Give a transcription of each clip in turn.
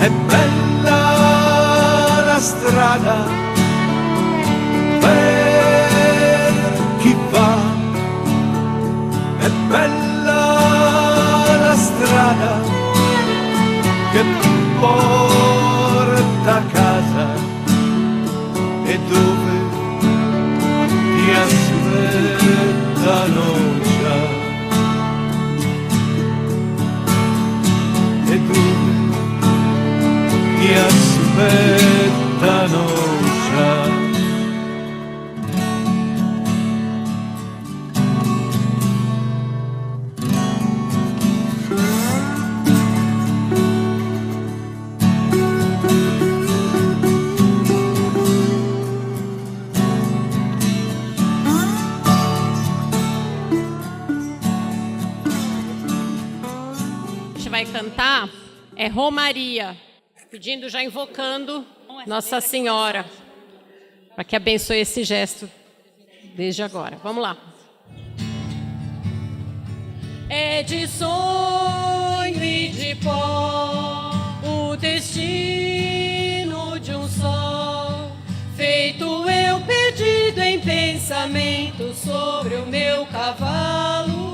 È bella la strada per chi va, è bella la strada che porta a casa e dove ti aspettano già, e dove ti aspettano già. Vai cantar é Romaria, pedindo, já invocando Nossa Senhora, para que abençoe esse gesto desde agora. Vamos lá. É de sonho e de pó o destino de um só, feito eu perdido em pensamento sobre o meu cavalo.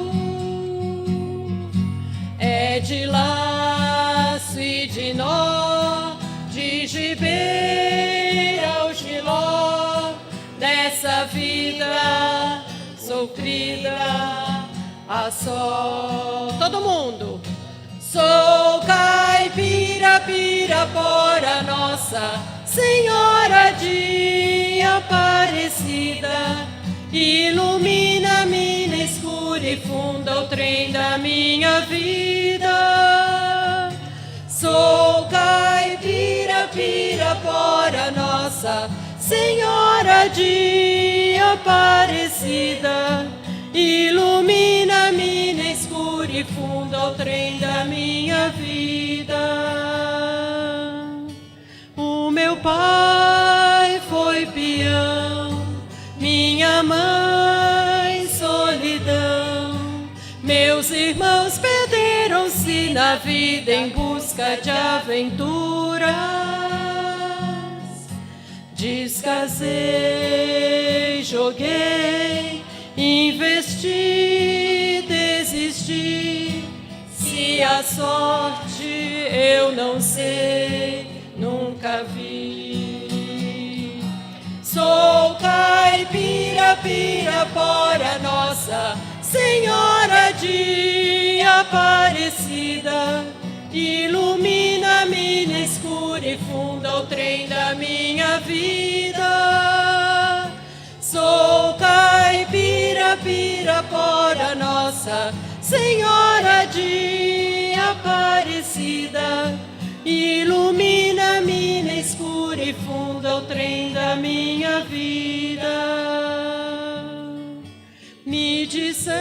É de laço e de nó, de gibeira ao giló, dessa vida sofrida a só. Todo mundo! Sou caipira, Pirapora, Nossa Senhora de Aparecida, ilumina-me na escura e funda o trem da minha vida. Sou caipira, Pirapora, Nossa Senhora de Aparecida, ilumina-me na escura e funda o trem da minha vida. O meu pai foi peão, minha mãe solidão, meus irmãos perderam-se na vida em busca de aventuras. Descasei, joguei, investi, desisti. Se a sorte eu não sei, nunca vi. Sou caipira, Pirapora, Nossa Senhora de Aparecida, ilumina-me na escura e funda o trem da minha vida. Sou caipira, Pirapora, Nossa Senhora de Aparecida, ilumina-me na escura e funda o trem da minha vida. Me disseram,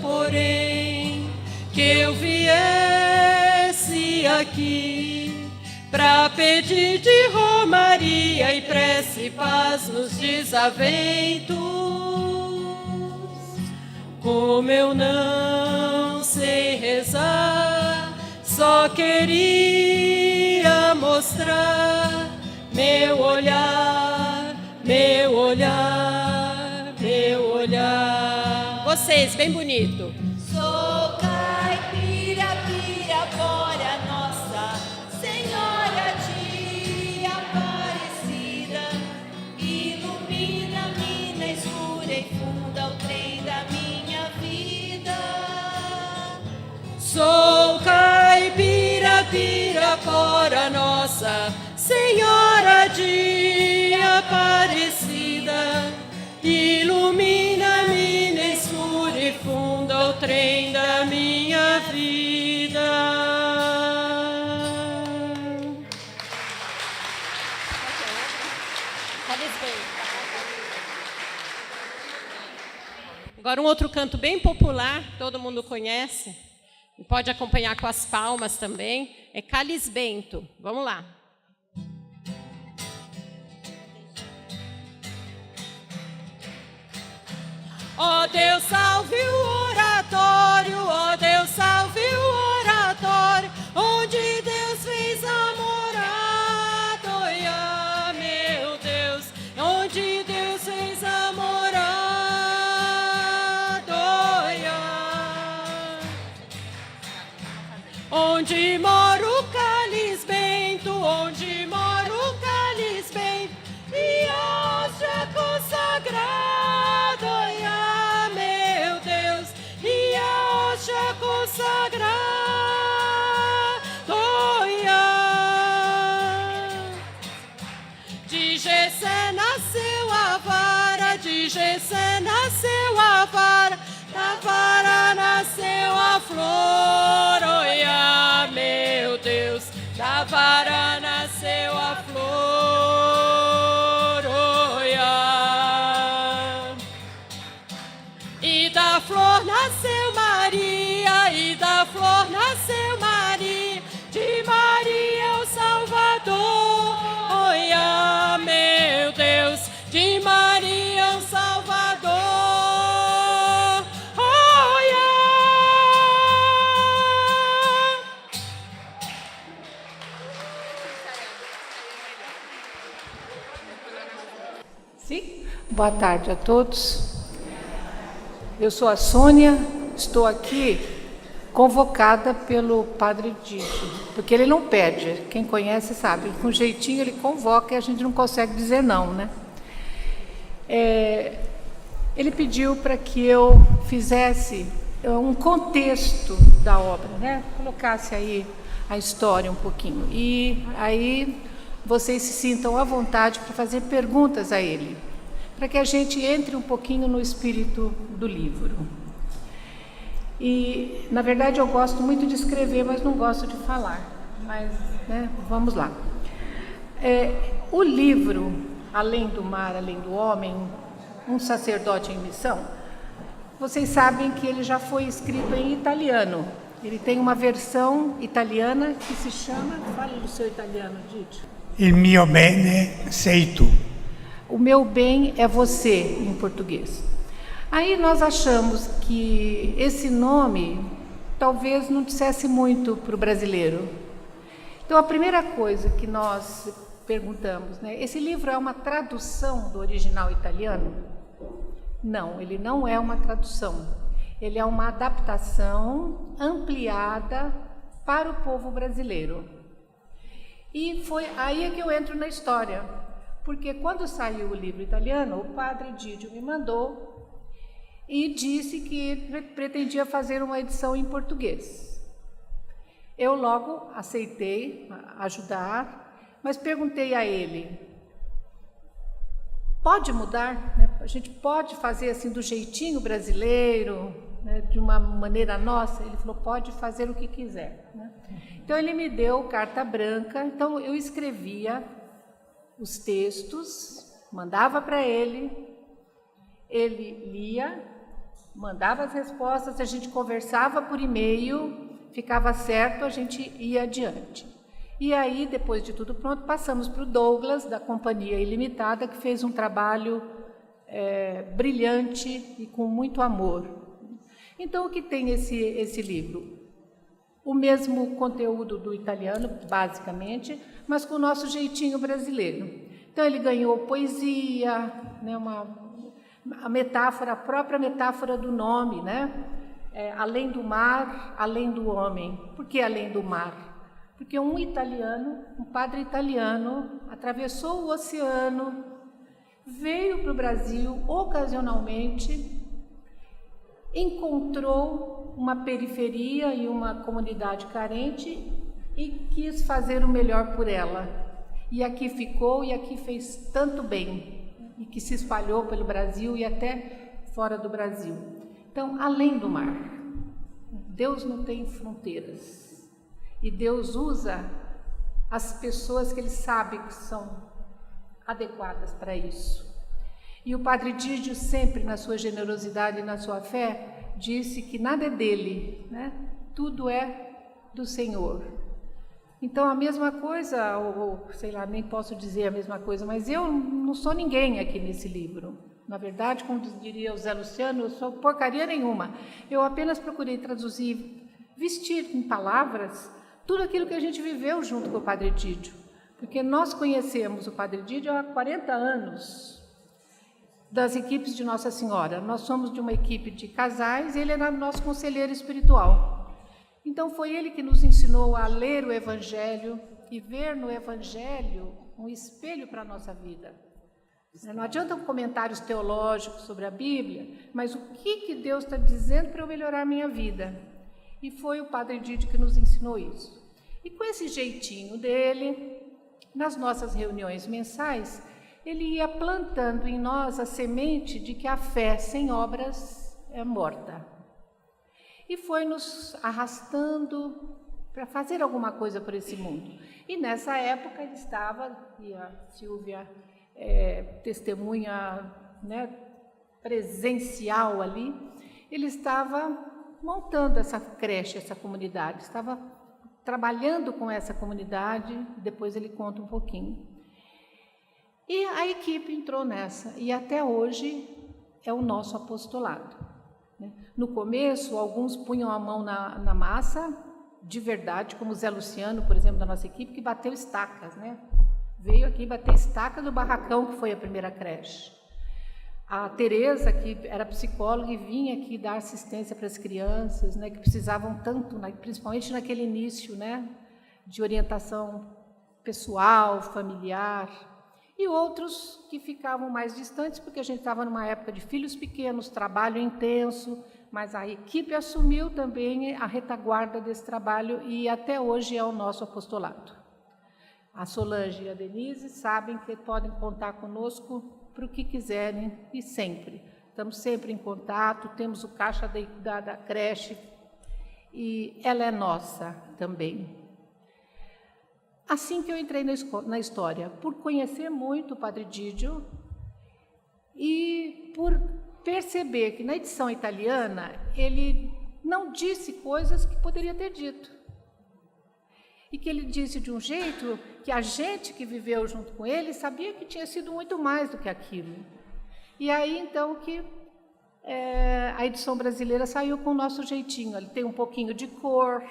porém, que eu viesse aqui pra pedir de romaria e prece paz nos desaventos. Como eu não sei rezar, só queria mostrar meu olhar, meu olhar, meu olhar. Vocês, bem bonito. Sou caipira, Pirapora, Nossa Senhora de Aparecida, ilumina-me na escura e funda o trem da minha vida. Sou caipira, Pirapora, Nossa Senhora de Aparecida, ilumina-me na escura e funda o trem da minha vida. Agora um outro canto bem popular, todo mundo conhece, e pode acompanhar com as palmas também, é Calisbento. Vamos lá. Ó Deus, salve o oratório, ó Deus, salve o oratório, onde Deus da vara nasceu a flor, oia. E da flor nasceu Maria, e da flor nasceu Maria, de Maria o Salvador, oia, meu Deus, de Maria o Salvador, oia. Sim? Boa tarde a todos. Eu sou a Sônia, estou aqui convocada pelo Padre Dídio, porque ele não pede, quem conhece sabe, com jeitinho ele convoca e a gente não consegue dizer não, né? Ele pediu para que eu fizesse um contexto da obra, né? Colocasse aí a história um pouquinho, e aí vocês se sintam à vontade para fazer perguntas a ele, para que a gente entre um pouquinho no espírito do livro. E, na verdade, eu gosto muito de escrever, mas não gosto de falar. Mas, né, vamos lá. O livro, Além do Mar, Além do Homem, um sacerdote em missão, vocês sabem que ele já foi escrito em italiano. Ele tem uma versão italiana que se chama... Fale do seu italiano, Didi. Il mio bene sei tu. O meu bem é você, em português. Aí nós achamos que esse nome talvez não dissesse muito para o brasileiro. Então a primeira coisa que nós perguntamos, né? Esse livro é uma tradução do original italiano? Não, ele não é uma tradução. Ele é uma adaptação ampliada para o povo brasileiro. E foi aí que eu entro na história. Porque quando saiu o livro italiano, o Padre Dídio me mandou e disse que pretendia fazer uma edição em português. Eu logo aceitei ajudar, mas perguntei a ele, pode mudar? A gente pode fazer assim do jeitinho brasileiro, né, de uma maneira nossa? Ele falou, pode fazer o que quiser. Né? Então ele me deu carta branca, então eu escrevia os textos, mandava para ele lia, mandava as respostas, a gente conversava por e-mail, ficava certo, a gente ia adiante. E aí, depois de tudo pronto, passamos para o Douglas, da Companhia Ilimitada, que fez um trabalho brilhante e com muito amor. Então, o que tem esse livro? O mesmo conteúdo do italiano, basicamente, mas com o nosso jeitinho brasileiro. Então, ele ganhou poesia, né, a própria metáfora do nome, né? Além do mar, além do homem. Por que além do mar? Porque um padre italiano, atravessou o oceano, veio para o Brasil ocasionalmente, encontrou uma periferia e uma comunidade carente e quis fazer o melhor por ela. E aqui ficou e aqui fez tanto bem, e que se espalhou pelo Brasil e até fora do Brasil. Então, além do mar, Deus não tem fronteiras. E Deus usa as pessoas que Ele sabe que são adequadas para isso. E o Padre Dídio sempre, na sua generosidade e na sua fé, disse que nada é dele, né? Tudo é do Senhor. Então, a mesma coisa, ou sei lá, nem posso dizer a mesma coisa, mas eu não sou ninguém aqui nesse livro. Na verdade, como diria o Zé Luciano, eu sou porcaria nenhuma. Eu apenas procurei traduzir, vestir em palavras, tudo aquilo que a gente viveu junto com o Padre Dídio. Porque nós conhecemos o Padre Dídio há 40 anos, das equipes de Nossa Senhora. Nós somos de uma equipe de casais e ele era nosso conselheiro espiritual. Então, foi ele que nos ensinou a ler o Evangelho e ver no Evangelho um espelho para a nossa vida. Não adiantam comentários teológicos sobre a Bíblia, mas o que Deus está dizendo para eu melhorar a minha vida? E foi o Padre Dídio que nos ensinou isso. E com esse jeitinho dele, nas nossas reuniões mensais, ele ia plantando em nós a semente de que a fé sem obras é morta. E foi nos arrastando para fazer alguma coisa por esse mundo. E nessa época ele estava, e a Silvia testemunha, né, presencial ali, ele estava montando essa creche, essa comunidade, estava trabalhando com essa comunidade, depois ele conta um pouquinho. E a equipe entrou nessa, e até hoje é o nosso apostolado. No começo, alguns punham a mão na massa, de verdade, como o Zé Luciano, por exemplo, da nossa equipe, que bateu estacas, né? Veio aqui bater estaca do barracão, que foi a primeira creche. A Tereza, que era psicóloga e vinha aqui dar assistência para as crianças, né, que precisavam tanto, principalmente naquele início, né, de orientação pessoal, familiar. E outros que ficavam mais distantes, porque a gente estava numa época de filhos pequenos, trabalho intenso, mas a equipe assumiu também a retaguarda desse trabalho e até hoje é o nosso apostolado. A Solange e a Denise sabem que podem contar conosco para o que quiserem e sempre. Estamos sempre em contato, temos o caixa da creche e ela é nossa também. Assim que eu entrei na história, por conhecer muito o Padre Didio e por perceber que na edição italiana ele não disse coisas que poderia ter dito. E que ele disse de um jeito que a gente que viveu junto com ele sabia que tinha sido muito mais do que aquilo. E aí, então, que a edição brasileira saiu com o nosso jeitinho. Ele tem um pouquinho de cor,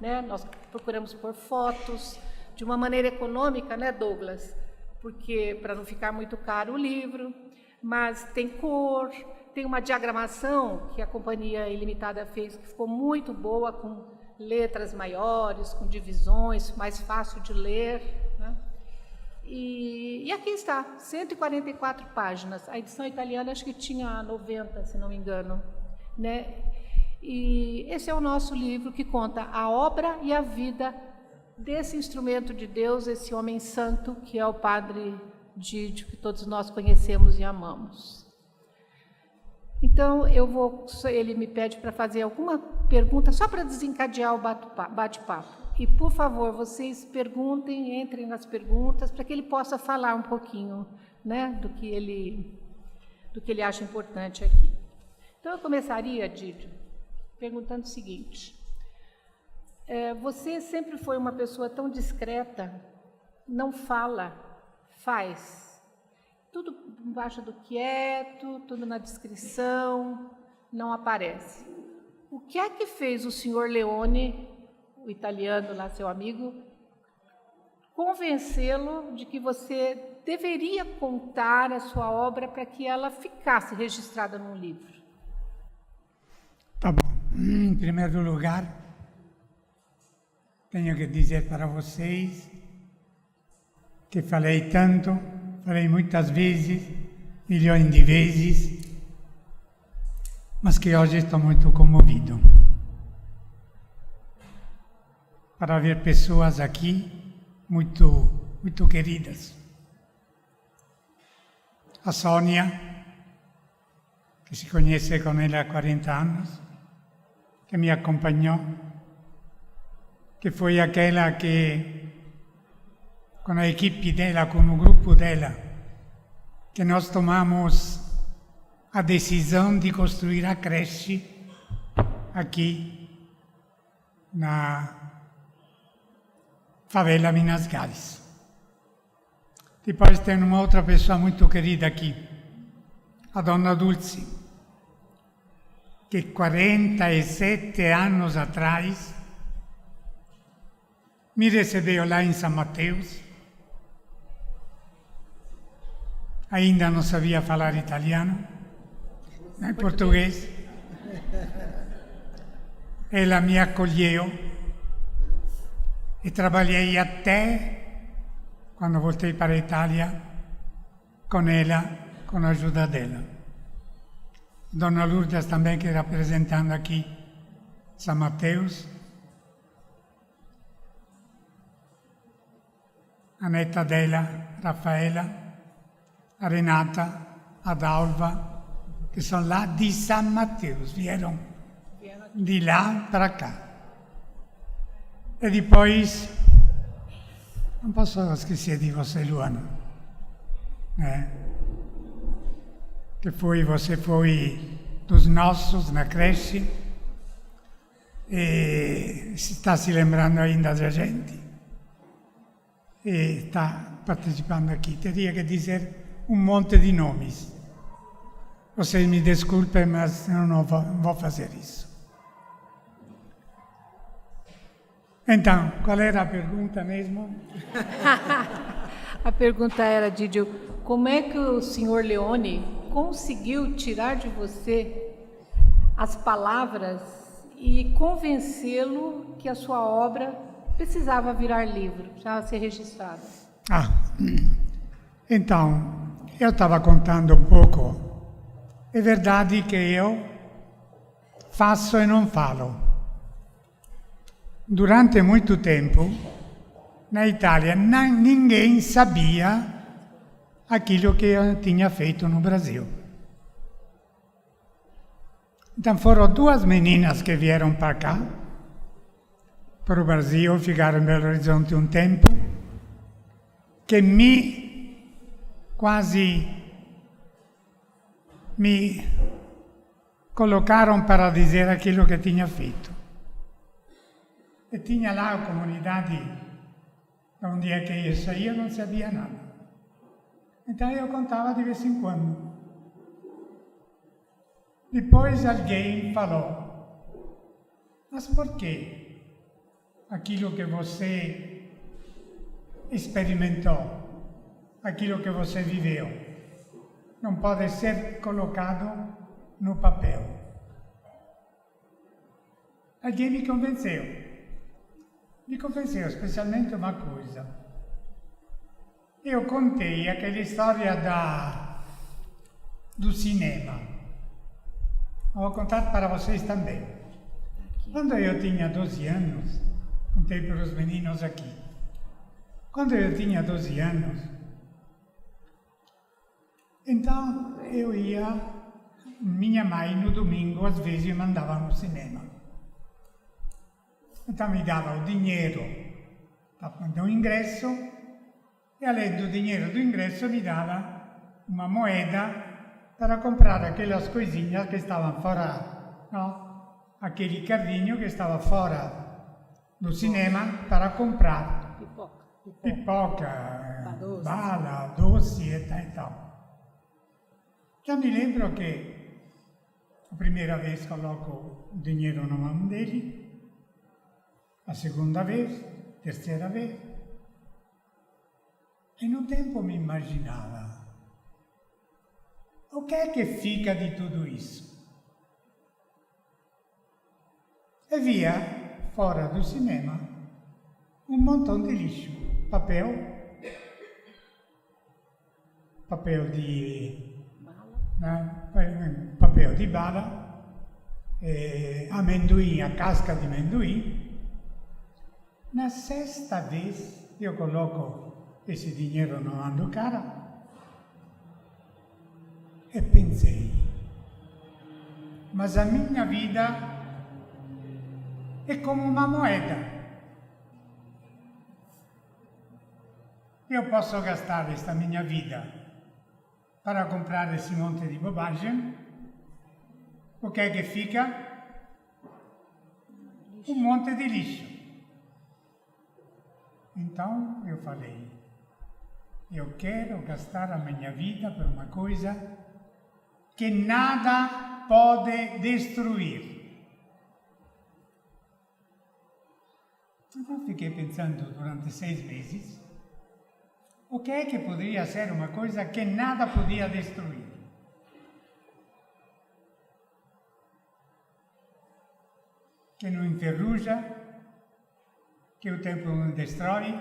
né? Nós procuramos pôr fotos de uma maneira econômica, né, Douglas? Porque para não ficar muito caro o livro, mas tem cor, tem uma diagramação que a Companhia Ilimitada fez, que ficou muito boa, com letras maiores, com divisões, mais fácil de ler, né? E aqui está, 144 páginas. A edição italiana acho que tinha 90, se não me engano, né? E esse é o nosso livro que conta a obra e a vida desse instrumento de Deus, esse homem santo que é o Padre Didio, que todos nós conhecemos e amamos. Então, ele me pede para fazer alguma pergunta, só para desencadear o bate-papo. E, por favor, vocês perguntem, entrem nas perguntas, para que ele possa falar um pouquinho, né, do que ele acha importante aqui. Então, eu começaria, Didio, perguntando o seguinte. Você sempre foi uma pessoa tão discreta, não fala, faz. Tudo embaixo do quieto, tudo na descrição, não aparece. O que é que fez o senhor Leone, o italiano lá, seu amigo, convencê-lo de que você deveria contar a sua obra para que ela ficasse registrada num livro? Tá bom. Em primeiro lugar, tenho que dizer para vocês que falei tanto, falei muitas vezes, milhões de vezes, mas que hoje estou muito comovido. Para ver pessoas aqui muito queridas. A Sônia, que se conhece com ela há 40 anos, que me acompanhou, que foi aquela que, com a equipe dela, com o grupo dela, que nós tomamos a decisão de construir a creche aqui na favela Minas Gerais. Depois tem uma outra pessoa muito querida aqui, a Dona Dulce, que 47 anos atrás me recebeu lá em São Mateus. Ainda não sabia falar italiano, nem português. Ela me acolheu e trabalhei até quando voltei para a Itália com ela, com a ajuda dela. Dona Lourdes também, que representando aqui São Mateus. A neta dela, Rafaela, a Renata, a Dalva, que são lá de São Mateus, vieram de lá para cá. E depois, não posso esquecer de você, Luana, né? Que você foi dos nossos na creche e está se lembrando ainda da gente e está participando aqui. Teria que dizer um monte de nomes. Vocês me desculpem, mas eu não vou fazer isso. Então, qual era a pergunta mesmo? A pergunta era, Didio, como é que o senhor Leone conseguiu tirar de você as palavras e convencê-lo que a sua obra precisava virar livro, já ser registrada? Então, eu estava contando um pouco. É verdade que eu faço e não falo. Durante muito tempo, na Itália, ninguém sabia aquilo que eu tinha feito no Brasil. Então foram duas meninas que vieram para cá, para o Brasil, ficaram em Belo Horizonte um tempo, que quase me colocaram para dizer aquilo que tinha feito. E tinha lá a comunidade, onde é que eu saía, não sabia nada. Então eu contava de vez em quando. Depois alguém falou, mas por que aquilo que você experimentou, aquilo que você viveu, não pode ser colocado no papel? Alguém me convenceu. Me convenceu especialmente uma coisa. Eu contei aquela história do cinema. Vou contar para vocês também. Quando eu tinha 12 anos, contei para os meninos aqui. Quando eu tinha 12 anos, então eu ia, minha mãe no domingo às vezes me mandava no cinema. Então me dava o dinheiro do ingresso e além do dinheiro do ingresso me dava uma moeda para comprar aquelas coisinhas que estavam fora, no? Aquele carrinho que estava fora do cinema para comprar pipoca, bala, doce e tal. Já me lembro que a primeira vez coloco o dinheiro na mão dele, a segunda vez, terceira vez, e no tempo me immaginava o que é que fica di tudo isso? E via, fora do cinema, um montão de lixo. Papel de bala, amendoim, a casca de amendoim. Na sexta vez, eu coloco esse dinheiro na mão do cara e pensei, mas a minha vida é como uma moeda. Eu posso gastar esta minha vida para comprar esse monte de bobagem. O que é que fica? Um monte de lixo. Então eu falei, eu quero gastar a minha vida por uma coisa que nada pode destruir. Então fiquei pensando durante 6 meses, o que é que poderia ser uma coisa que nada podia destruir? Que não enferruja, que o tempo não destrói.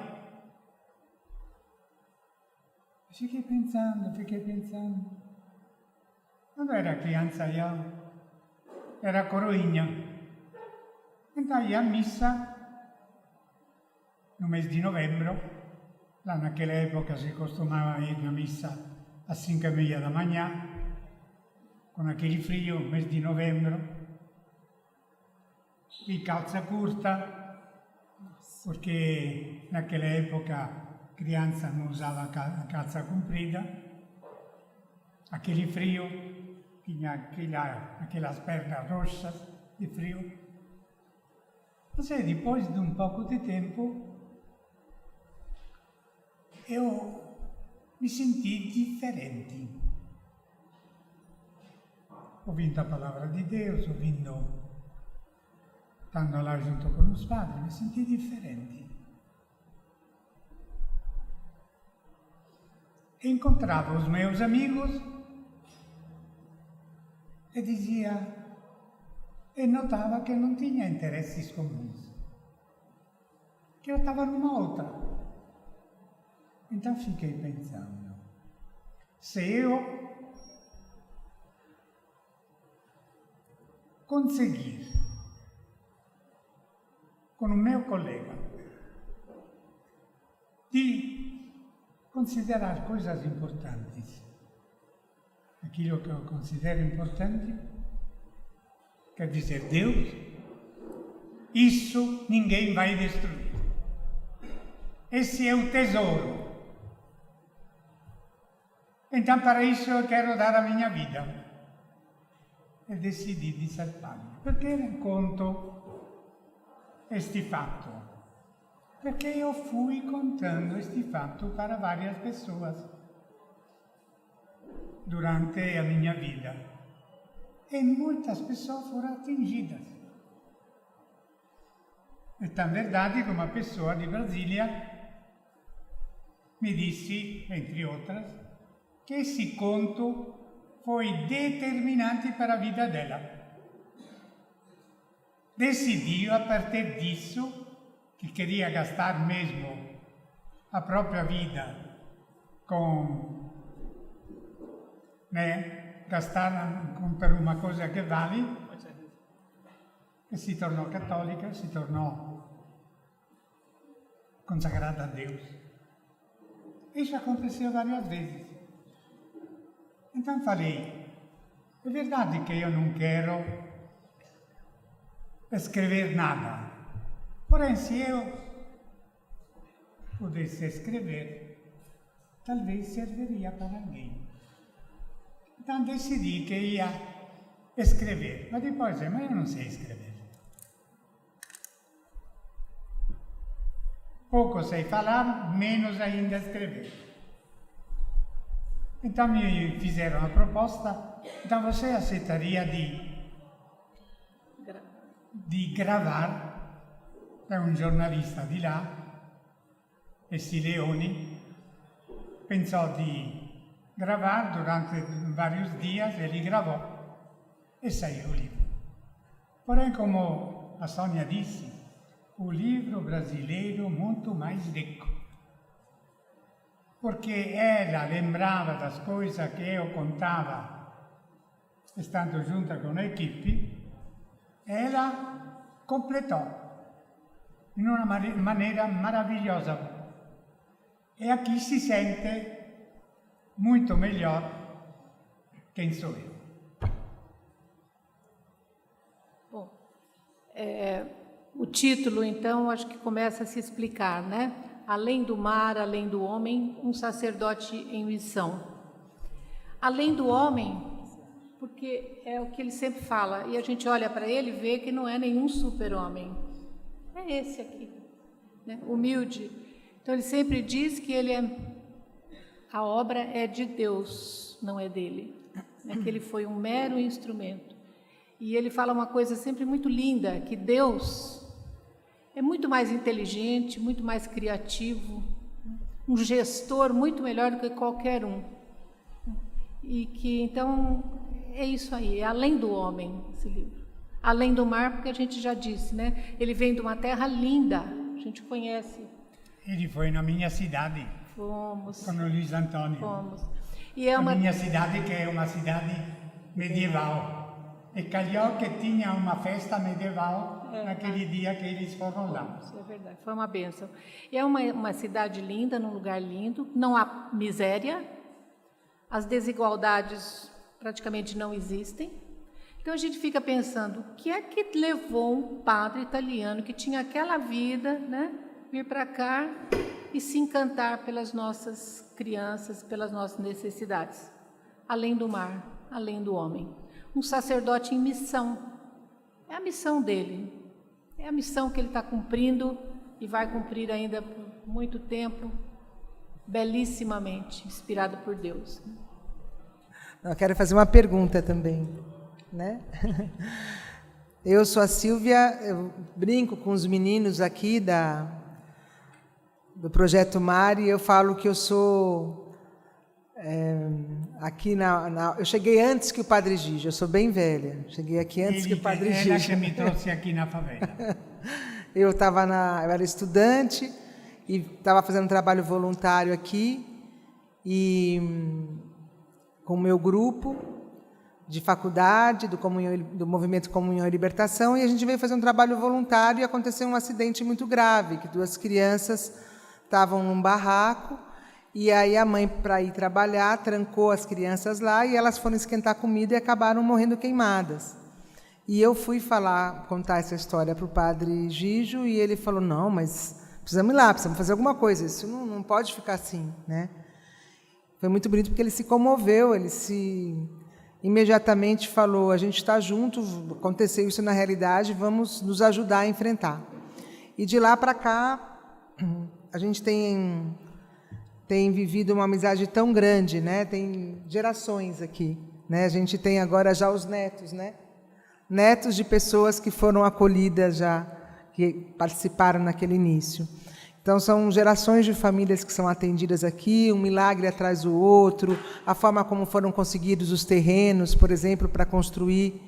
Fiquei pensando. Quando era criança, eu era coroinha. Então ia à missa no mês de novembro. Lá naquela época se costumava ir na missa às 5:30 da manhã, com aquele frio, mês de novembro, e calça curta. porque naquela época criança não usava calça comprida, aquele frio, tinha aquelas pernas roxas de frio. Mas depois de um pouco de tempo, eu me senti diferente. Ouvindo a palavra de Deus, estando lá junto com os padres, me senti diferente. Encontrava os meus amigos e dizia, e notava que não tinha interesses comuns, que eu estava numa outra. Então fiquei pensando, se eu conseguir, com o meu colega, de considerar coisas importantes, aquilo que eu considero importante, quer dizer, Deus, isso ninguém vai destruir. Esse é o tesouro. Então, para isso, eu quero dar a minha vida. E decidi di ser padre. Perché racconto este fatto? Perché io fui contando este fatto para várias pessoas durante a minha vida. E muitas pessoas foram atingidas. É tão verdade que uma pessoa de Brasília me disse, entre outras, que esse conto foi determinante para a vida dela. Decidiu, a partir disso, que queria gastar mesmo a própria vida com, gastar per uma coisa que vale, e si tornò cattolica, si tornò consagrada a Deus. Isso aconteceu várias vezes. Então falei, é verdade que eu não quero escrever nada, porém se eu pudesse escrever, talvez serviria para alguém. Então decidi que ia escrever, mas depois, mas eu não sei escrever. Pouco sei falar, menos ainda escrever. Então me fizeram a proposta, então você aceitaria de gravar, é um jornalista di là, esse Leone, pensò di gravar durante vários dias, ele gravou e saiu o livro. Porém, como a Sônia disse, o livro brasileiro muito mais rico. Porque ela lembrava das coisas que eu contava, estando junto com a equipe, ela completou de uma maneira maravilhosa. E aqui se sente muito melhor quem sou eu. Bom, o título, então, acho que começa a se explicar, né? Além do mar, além do homem, um sacerdote em missão. Além do homem, porque é o que ele sempre fala, e a gente olha para ele e vê que não é nenhum super-homem. É esse aqui, né? Humilde. Então ele sempre diz que a obra é de Deus, não é dele. É que ele foi um mero instrumento. E ele fala uma coisa sempre muito linda, que Deus é muito mais inteligente, muito mais criativo, um gestor muito melhor do que qualquer um. E que, então, é isso aí, é além do homem, esse livro. Além do mar, porque a gente já disse, né? Ele vem de uma terra linda, a gente conhece. Ele foi na minha cidade. Fomos. Com o Luiz Antônio. Fomos. E é uma... A minha cidade, que é uma cidade medieval. E calhou que tinha uma festa medieval naquele dia que eles foram lá. Isso é verdade, foi uma bênção. E é uma cidade linda, num lugar lindo, não há miséria, as desigualdades praticamente não existem. Então a gente fica pensando, o que é que levou um padre italiano que tinha aquela vida, né, vir para cá e se encantar pelas nossas crianças, pelas nossas necessidades, além do mar, além do homem. Um sacerdote em missão, é a missão dele, é a missão que ele está cumprindo e vai cumprir ainda por muito tempo, belíssimamente, inspirado por Deus. Eu quero fazer uma pergunta também, né? Eu sou a Silvia, eu brinco com os meninos aqui do Projeto Mar e eu falo que eu sou aqui eu cheguei antes que o Padre Gigi, eu sou bem velha, cheguei aqui antes que o Padre Gigi. Ela que me trouxe aqui na favela. Eu era estudante e estava fazendo um trabalho voluntário aqui e com o meu grupo de faculdade, do Movimento Comunhão e Libertação, e a gente veio fazer um trabalho voluntário e aconteceu um acidente muito grave, que 2 crianças estavam num barraco, e aí a mãe, para ir trabalhar, trancou as crianças lá, e elas foram esquentar comida e acabaram morrendo queimadas. E eu fui contar essa história para o Padre Gijo, e ele falou, não, mas precisamos ir lá, precisamos fazer alguma coisa, isso não pode ficar assim, né? Foi muito bonito porque ele se comoveu, imediatamente falou, a gente está junto, aconteceu isso na realidade, vamos nos ajudar a enfrentar. E de lá para cá, a gente tem vivido uma amizade tão grande, né? Tem gerações aqui, né? A gente tem agora já os netos, né? Netos de pessoas que foram acolhidas já, que participaram naquele início. Então, são gerações de famílias que são atendidas aqui, um milagre atrás do outro, a forma como foram conseguidos os terrenos, por exemplo, para construir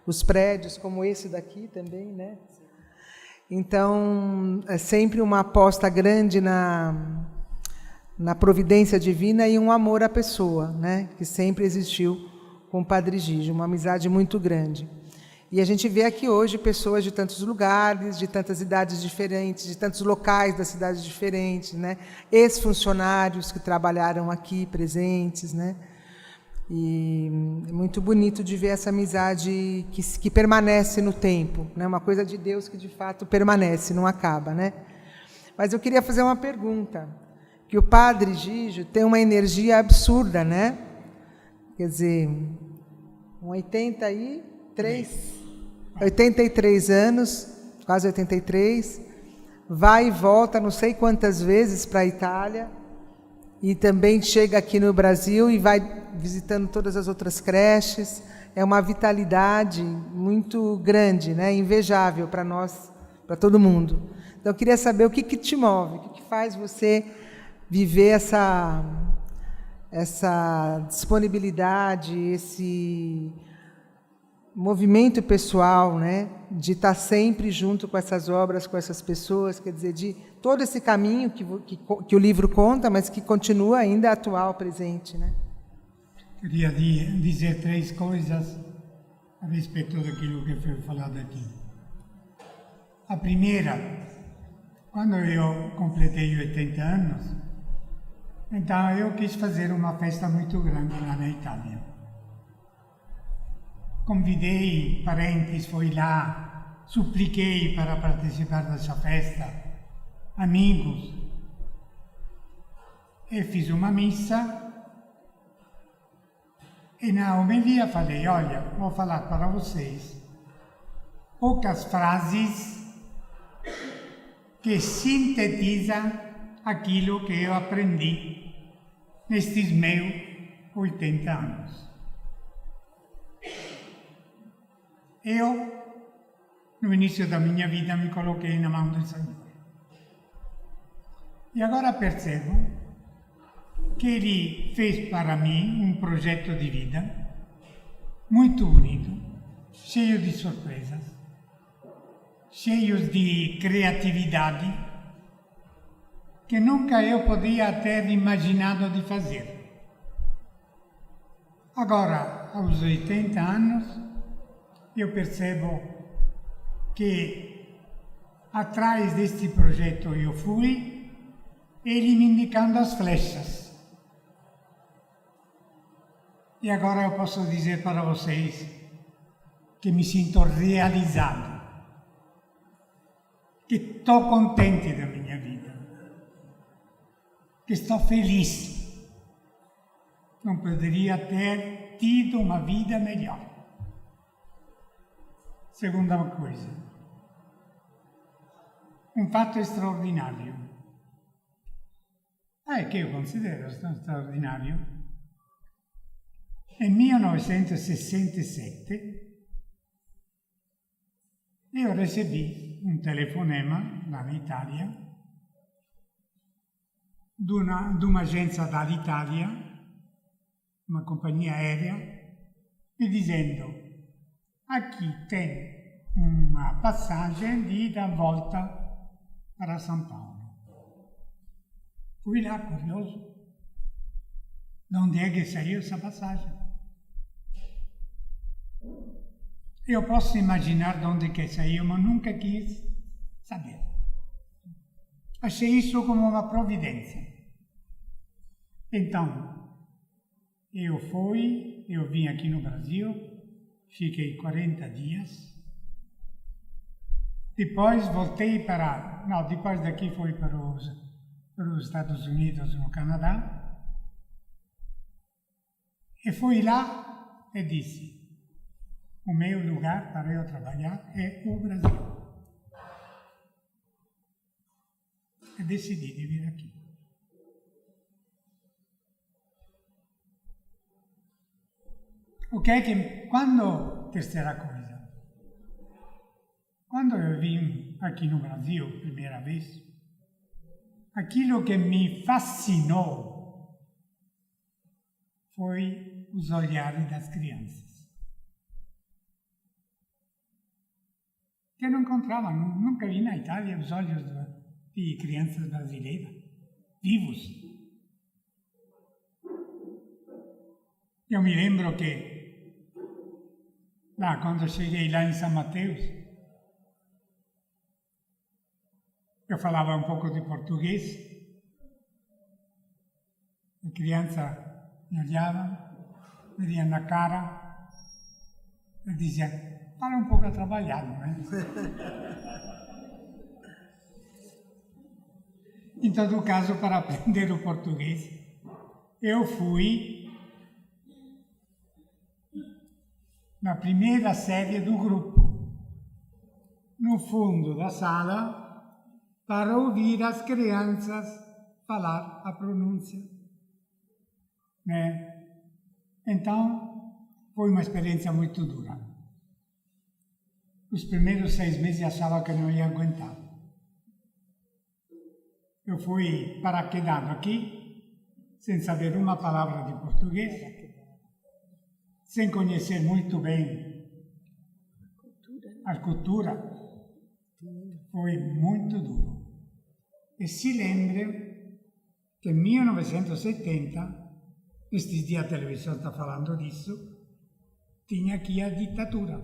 os prédios, como esse daqui também, né? Então, é sempre uma aposta grande na providência divina e um amor à pessoa, né? Que sempre existiu com o Padre Gigi, uma amizade muito grande. E a gente vê aqui hoje pessoas de tantos lugares, de tantas idades diferentes, de tantos locais das cidades diferentes, né? Ex-funcionários que trabalharam aqui presentes, né? E é muito bonito de ver essa amizade que permanece no tempo, né? Uma coisa de Deus que de fato permanece, não acaba, né? Mas eu queria fazer uma pergunta, que o Padre Gigi tem uma energia absurda, né? Quer dizer, 83 anos, quase 83, vai e volta não sei quantas vezes para a Itália, e também chega aqui no Brasil e vai visitando todas as outras creches. É uma vitalidade muito grande, né? Invejável para nós, para todo mundo. Então, eu queria saber o que te move, o que faz você viver essa disponibilidade, esse movimento pessoal, né, de estar sempre junto com essas obras, com essas pessoas, quer dizer, de todo esse caminho que o livro conta, mas que continua ainda atual, presente, né? Queria dizer 3 coisas a respeito daquilo que foi falado aqui. A primeira, quando eu completei 80 anos, então eu quis fazer uma festa muito grande lá na Itália. Convidei parentes, fui lá, supliquei para participar dessa festa, amigos, e fiz uma missa, e na homilia falei, olha, vou falar para vocês poucas frases que sintetizam aquilo que eu aprendi nestes meus 80 anos. Eu, no início da minha vida, me coloquei na mão do Senhor. E agora percebo que Ele fez para mim um projeto de vida muito bonito, cheio de surpresas, cheio de criatividade, que nunca eu podia ter imaginado de fazer. Agora, aos 80 anos, eu percebo que atrás deste projeto eu fui, ele me indicando as flechas. E agora eu posso dizer para vocês que me sinto realizado, que estou contente da minha vida, que estou feliz. Não poderia ter tido uma vida melhor. Segunda coisa, um fato extraordinário, que eu considero extraordinário. Em 1967 io recebi un telefonema dall'Italia, di un'agenzia dall'Italia, una compagnia aerea, mi dicendo: aqui tem uma passagem de ida e volta para São Paulo. Fui lá, curioso. De onde é que saiu essa passagem? Eu posso imaginar de onde que saiu, mas nunca quis saber. Achei isso como uma providência. Então, eu vim aqui no Brasil, fiquei 40 dias. Depois voltei depois daqui fui para os Estados Unidos, no Canadá. E fui lá e disse: o meu lugar para eu trabalhar é o Brasil. E decidi de vir aqui. Terceira coisa, quando eu vim aqui no Brasil, primeira vez, aquilo que me fascinou foi os olhares das crianças. Que eu não encontrava, nunca vi na Itália os olhos de crianças brasileiras, vivos. Eu me lembro que, quando eu cheguei lá em São Mateus, eu falava um pouco de português, a criança me olhava, me via na cara, e dizia: fala um pouco atrapalhado, né? Em todo caso, para aprender o português, eu fui na primeira série do grupo, no fundo da sala, para ouvir as crianças falar a pronúncia, né? Então, foi uma experiência muito dura. Os primeiros 6 meses achava que não ia aguentar. Eu fui paraquedado aqui, sem saber uma palavra de português, sem conhecer muito bem a cultura. Foi muito duro. E se lembre que em 1970, nestes dias a televisão está falando disso, tinha aqui a ditadura.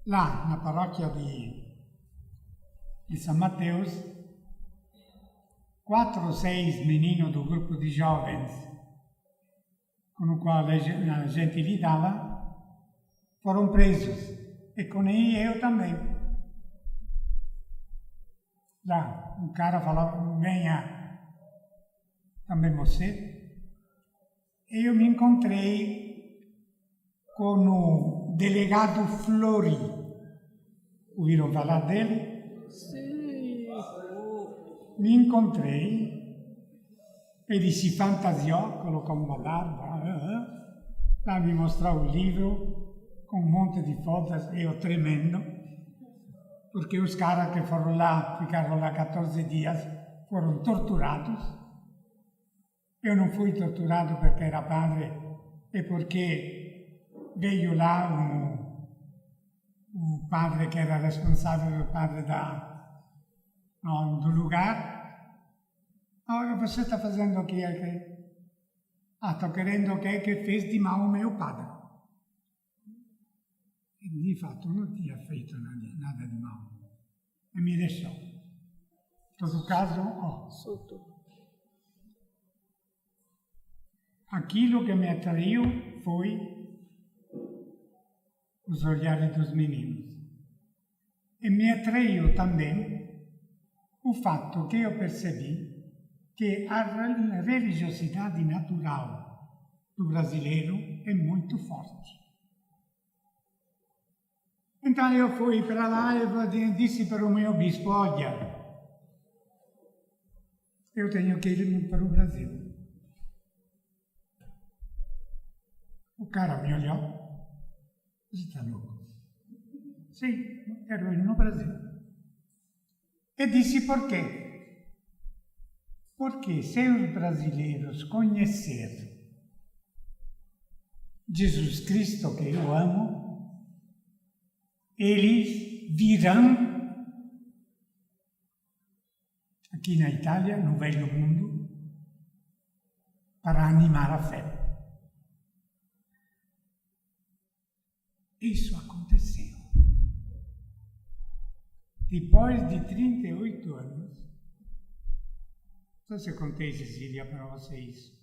Lá na paróquia de São Mateus, 4 ou 6 meninos do grupo de jovens com o qual a gente lidava foram presos. E com ele eu também. Lá, um cara falou: venha também você. E eu me encontrei com o delegado Flori. Ouviram falar dele? Sim. Me encontrei, ele se fantasiou, colocou uma barba, lá me mostrou o livro, com um monte de fotos, eu tremendo, porque os caras que foram lá, ficaram lá 14 dias, foram torturados. Eu não fui torturado porque era padre, é porque veio lá um padre que era responsável, o padre do lugar. Olha, você está fazendo o que é que... estou querendo o que é que fez de mal o meu padre. E di fatto non ti ha feito nada de mal. E mi deixou. In todo caso, aquilo que me atraiu foi os olhares dos meninos. E mi atraiu também o fato que eu percebi que a religiosidade natural do brasileiro é muito forte. Então eu fui para lá e disse para o meu bispo, olha, eu tenho que ir para o Brasil. O cara me olhou, você está louco? Sim, quero ir no Brasil. E disse por quê? Porque se os brasileiros conhecerem Jesus Cristo, que eu amo, eles virão aqui na Itália, no Velho Mundo, para animar a fé. Isso aconteceu. Depois de 38 anos, não sei se eu contei, Cecília, para vocês.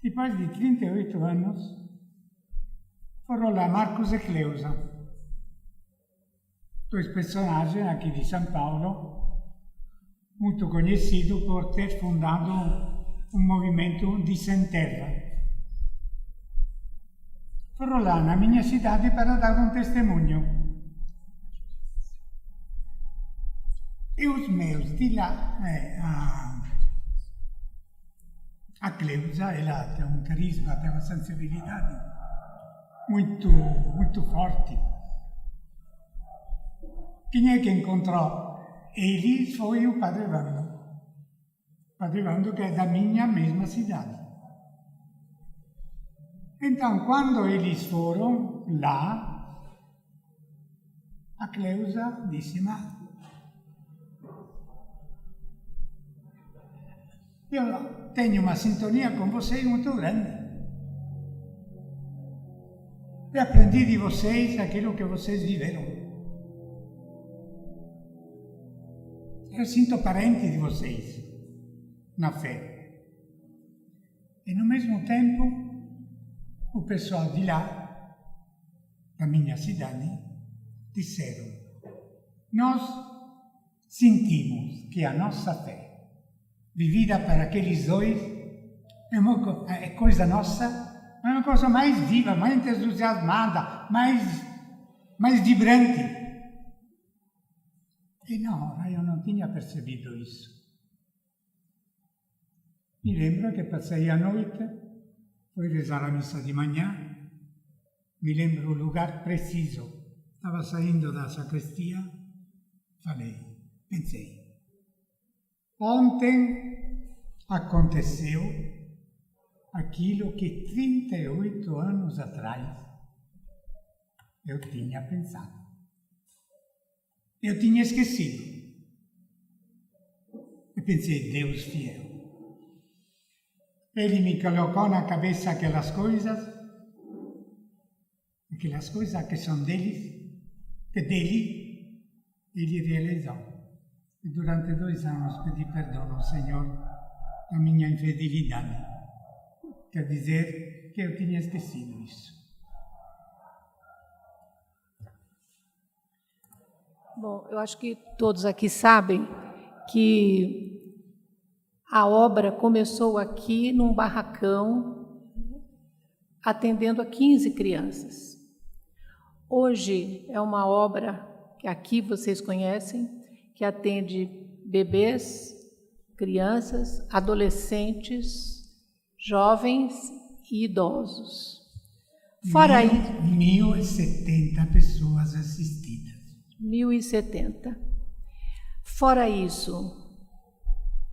Depois de 38 anos, foram lá Marcos e Cleusa, dois personagens aqui de São Paulo, muito conhecidos por ter fundado um movimento de sem terra. Foram lá na minha cidade para dar um testemunho. E os meus de lá, a Cleusa, ela tem um carisma, tem uma sensibilidade muito, muito forte. Quem é que encontrou eles foi o Padre Vando. O Padre Vando, que é da minha mesma cidade. Então, quando eles foram lá, a Cleusa disse, mas eu tenho uma sintonia com vocês muito grande. Eu aprendi de vocês aquilo que vocês viveram. Eu sinto parente de vocês na fé. E no mesmo tempo, o pessoal de lá, da minha cidade, disseram, nós sentimos que a nossa fé, vivida para aqueles dois, é coisa nossa, é uma coisa mais viva, mais entusiasmada, mais vibrante. E na hora eu não tinha percebido isso. Me lembro que passei a noite, fui rezar a missa de manhã, me lembro o lugar preciso. Estava saindo da sacristia, pensei, ontem aconteceu aquilo que 38 anos atrás eu tinha pensado. Eu tinha esquecido. E pensei, Deus fiel. Ele me colocou na cabeça aquelas coisas que são deles, que dele, ele realizou. E durante 2 anos pedi perdão ao Senhor da minha infidelidade. Quer dizer que eu tinha esquecido isso. Bom, eu acho que todos aqui sabem que a obra começou aqui num barracão, atendendo a 15 crianças. Hoje é uma obra que aqui vocês conhecem, que atende bebês, crianças, adolescentes, jovens e idosos. Fora aí, 1.070 pessoas assistidas. 1.070. Fora isso,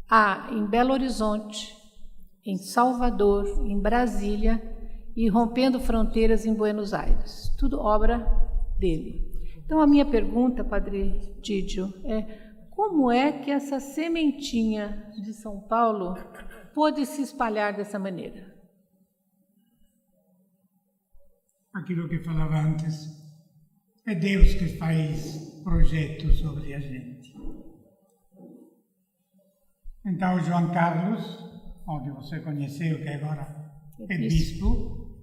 há em Belo Horizonte, em Salvador, em Brasília e rompendo fronteiras em Buenos Aires. Tudo obra dele. Então, a minha pergunta, Padre Tídio, é como é que essa sementinha de São Paulo pôde se espalhar dessa maneira? Aquilo que falava antes, é Deus que faz projetos sobre a gente. Então, João Carlos, onde você conheceu, que agora é bispo,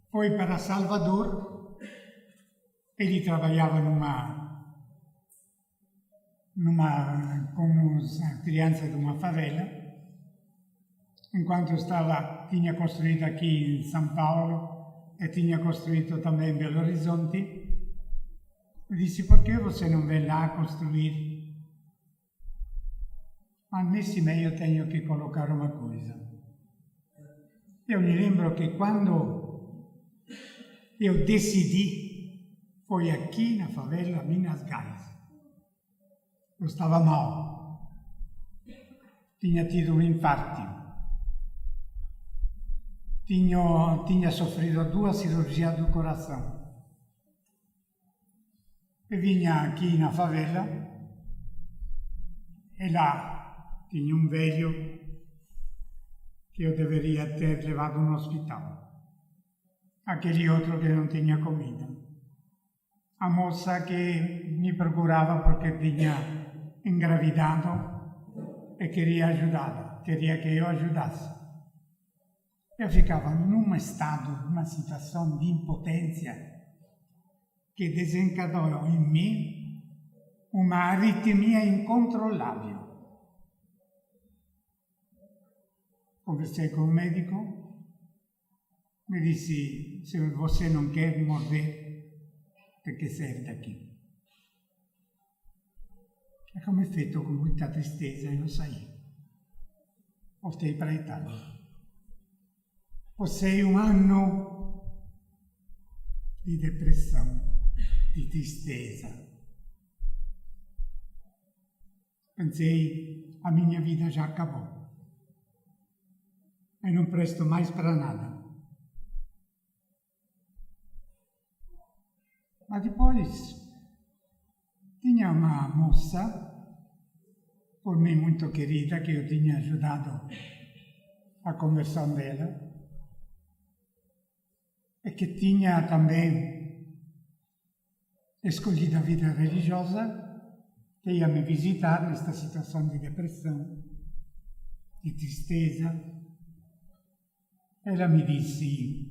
foi para Salvador. Ele trabalhava numa com as crianças de uma favela, enquanto tinha construído aqui em São Paulo e tinha construído também em Belo Horizonte. Eu disse, por que você não vem lá construir? Mas nesse meio eu tenho que colocar uma coisa. Eu me lembro que quando eu decidi, foi aqui na favela Minas Gerais. Eu estava mal. Tinha tido um infarto. Tinha sofrido 2 cirurgias do coração. E vinha aqui na favela e lá tinha um velho que eu deveria ter levado no hospital. Aquele outro que não tinha comida. A moça que me procurava porque tinha engravidado e queria que eu ajudasse. Eu ficava num estado, numa situação de impotência que desencadeou em mim uma arritmia incontrolável. Conversei com o médico, me disse, se você não quer morrer, tem que sair daqui. E come feito com muita tristeza, eu saí. Voltei para a Itália. Passei um ano de depressão, de tristeza. Pensei, a minha vida já acabou. Eu não presto mais para nada. Mas depois, tinha uma moça, por mim muito querida, que eu tinha ajudado a conversão dela, e que tinha também escolhido a vida religiosa, que ia me visitar nesta situação de depressão, de tristeza. Ela me disse,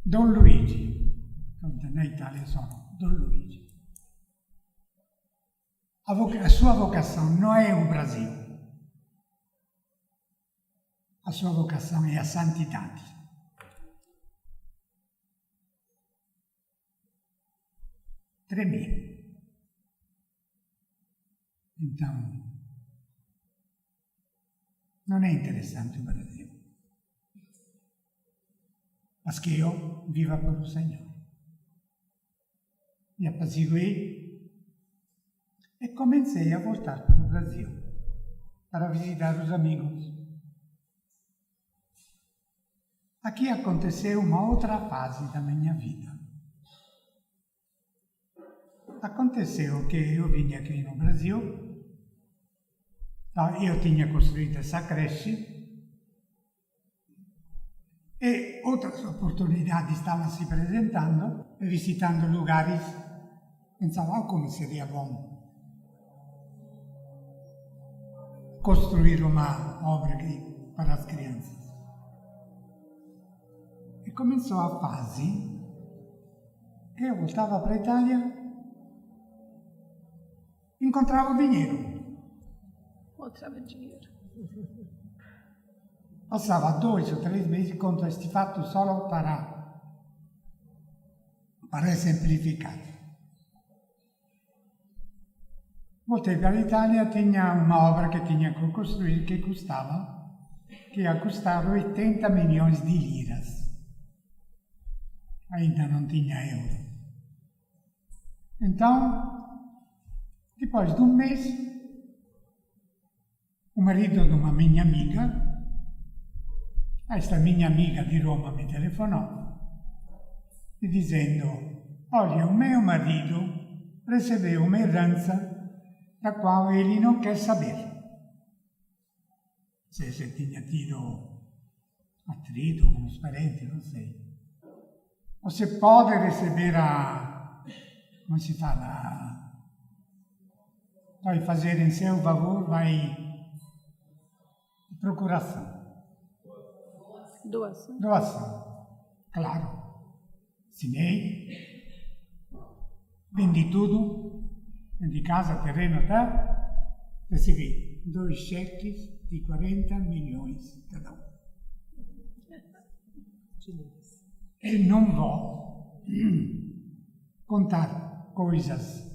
Don Luigi, na Itália sono Don Luigi, a sua vocação não é o Brasil, a sua vocação é a santidade. Tremi. Então, não é interessante o Brasil, mas que eu viva para o Senhor. Me apaziguei e comecei a voltar para o Brasil, para visitar os amigos. Aqui aconteceu uma outra fase da minha vida. Aconteceu que eu vim aqui no Brasil, eu tinha construído essa creche e outras oportunidades estavam se apresentando, visitando lugares, pensava como seria bom construir uma obra aqui para as crianças. E começou a fase que eu voltava para a Itália, encontrava o dinheiro. Encontrava dinheiro. Passava 2 ou 3 meses contra este fato só para exemplificar. Voltei para a Itália, tinha uma obra que tinha que construir que ia custar 80 milhões de liras. Ainda não tinha euro. Então, depois de um mês, o marido de uma minha amiga, esta minha amiga de Roma me telefonou, e dizendo, olha, o meu marido recebeu uma herança da qual ele não quer saber. Se tinha tido atrito com os parentes, não sei. Você pode receber como se fala, vai fazer em seu favor, procuração. Doação. Claro. Assinei, vendi tudo de casa, terreno, tá? Recebi 2 cheques de 40 milhões cada um. E não vou contar coisas.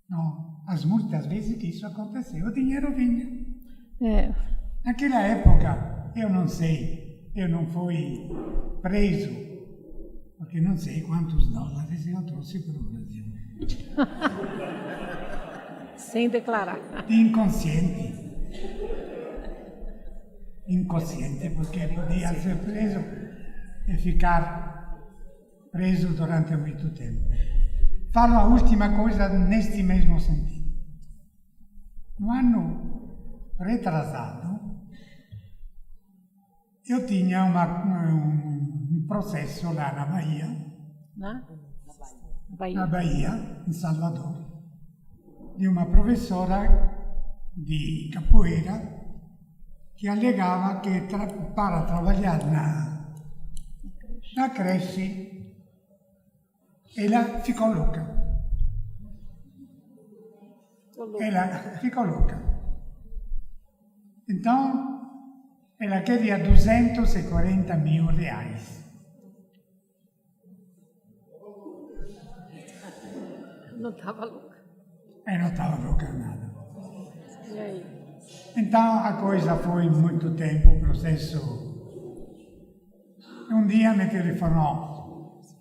Não, muitas vezes que isso aconteceu, o dinheiro vinha. Naquela época, eu não sei, eu não fui preso, porque não sei quantos dólares eu trouxe para o Brasil. Sem declarar. Inconsciente. Inconsciente, porque podia ser preso e ficar preso durante muito tempo. Falo a última coisa neste mesmo sentido. No ano retrasado, eu tinha um processo lá na Bahia, na Bahia, em Salvador, de uma professora de capoeira que alegava que para trabalhar na creche, ela ficou louca. Ela ficou louca. Então, ela queria 240 mil reais. Não estava louca. Não estava louca nada. E aí? Então, a coisa foi muito tempo, o processo. Um dia me telefonou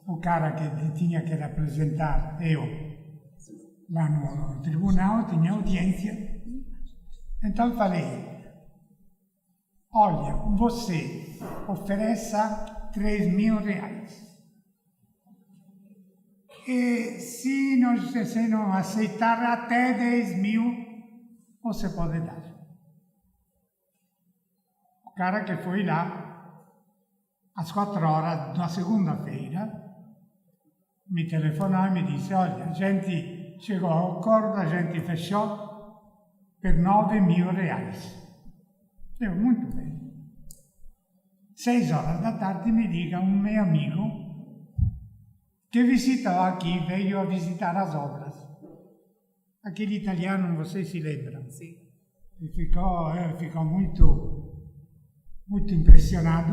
o cara que tinha que representar eu lá no tribunal, tinha audiência. Então falei, olha, você ofereça 3 mil reais. E se não aceitar até 10 mil, você pode dar. O cara que foi lá, às 4 horas da segunda-feira, me telefonou e me disse, olha, a gente chegou ao acordo, a gente fechou per 9 mil reais. Eu, muito bem. 6 horas da tarde me liga um meu amigo que visitou aqui, veio a visitar as obras. Aquele italiano, vocês se lembram? Sim. E ficou muito impressionado,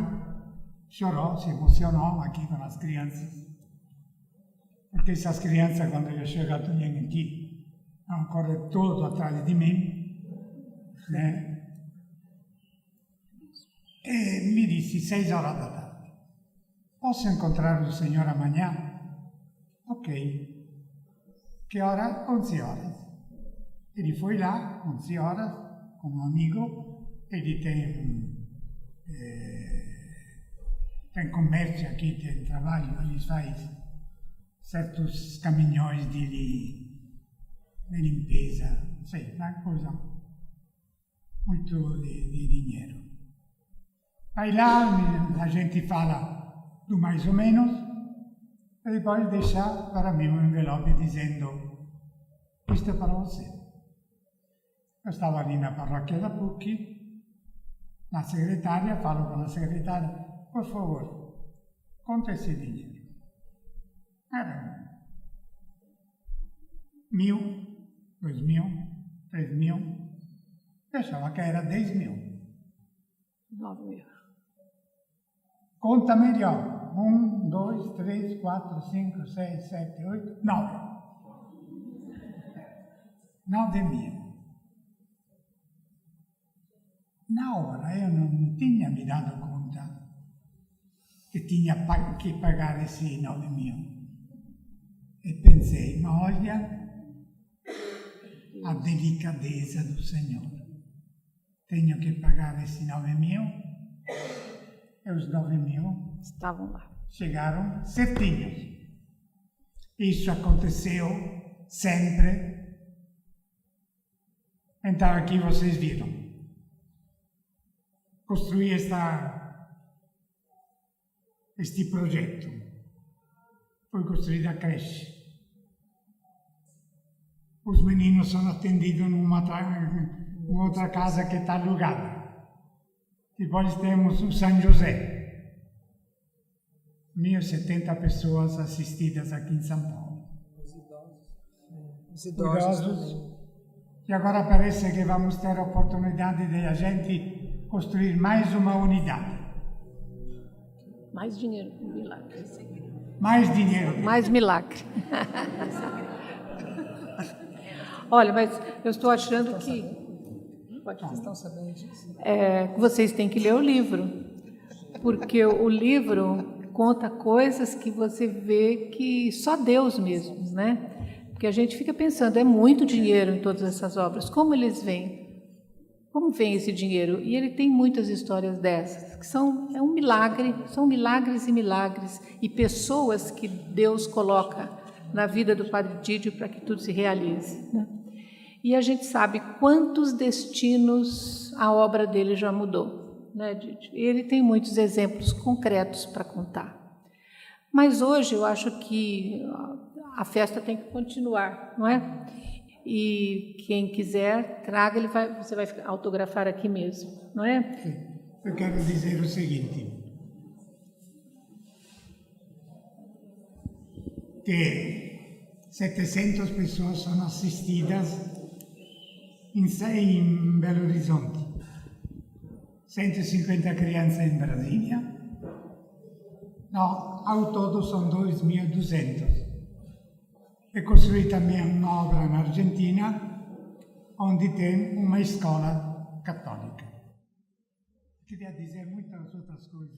chorou, se emocionou aqui com as crianças. Porque essas crianças, quando eu chego aqui, correm todo atrás de mim, né? E me disse, 6 horas da tarde, posso encontrar o senhor amanhã? Ok. Que hora? 11 horas. Ele foi lá, 11 horas, com um amigo. Ele tem comércio aqui, tem trabalho, ele faz certos caminhões de limpeza, não sei, uma coisa muito de dinheiro. Vai lá, a gente fala do mais ou menos, e depois deixa para mim um envelope dizendo, isto é para você. Eu estava ali na paróquia da PUC, na secretária, falo com a secretária, por favor, conta esse dinheiro. Era 1.000, 2.000, 3.000, eu achava que era 10 mil. 9 mil. Conta melhor. 1, 2, 3, 4, 5, 6, 7, 8, 9. 9 mil. Na hora eu não tinha me dado conta que tinha que pagar esse 9 mil. E pensei, ma olha a delicadeza do Senhor. Tenho que pagar esse 9 mil. E os 9 mil estavam lá. Chegaram certinhos. Isso aconteceu sempre. Então aqui vocês viram. Construí este projeto. Foi construída a creche. Os meninos são atendidos numa outra casa que está alugada. Depois temos o São José. 1.070 pessoas assistidas aqui em São Paulo. Os idosos idosos. também. E agora parece que vamos ter a oportunidade de a gente construir mais uma unidade. Mais dinheiro, milagre. Mais dinheiro. Mais milagre. Olha, mas eu estou achando que... Pode falar. Vocês estão sabendo disso? Vocês têm que ler o livro, porque o livro conta coisas que você vê que só Deus mesmo, né? Porque a gente fica pensando, é muito dinheiro em todas essas obras, como eles vêm? Como vem esse dinheiro? E ele tem muitas histórias dessas, que é um milagre, são milagres e milagres, e pessoas que Deus coloca na vida do Padre Didio para que tudo se realize, né? E a gente sabe quantos destinos a obra dele já mudou, né, Didio? Ele tem muitos exemplos concretos para contar. Mas hoje eu acho que a festa tem que continuar, não é? E quem quiser, traga, você vai autografar aqui mesmo, não é? Eu quero dizer o seguinte, que 700 pessoas são assistidas em Belo Horizonte, 150 crianças em Brasília, ao todo são 2.200. E construí também uma obra na Argentina, onde tem uma escola católica. Queria dizer muitas outras coisas.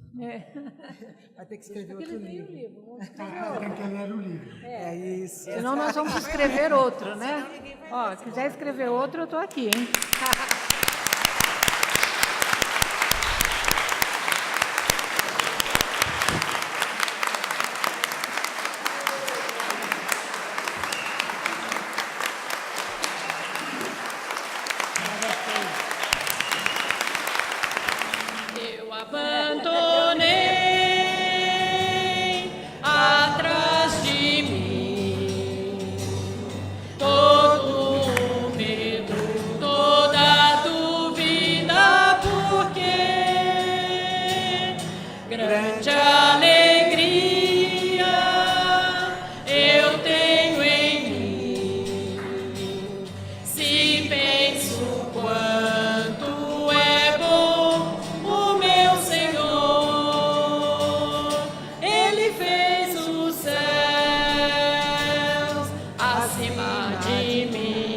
Vai ter que escrever outro livro. Tem que ler o livro. É isso. Senão nós vamos escrever outro, né? Ó, se quiser escrever outro, eu estou aqui, hein? Eu abandonei atrás de mim todo o medo, toda a dúvida, porque grande alegria eu tenho em mim, se penso quanto é bom o meu Senhor. Ele fez os céus acima de mim.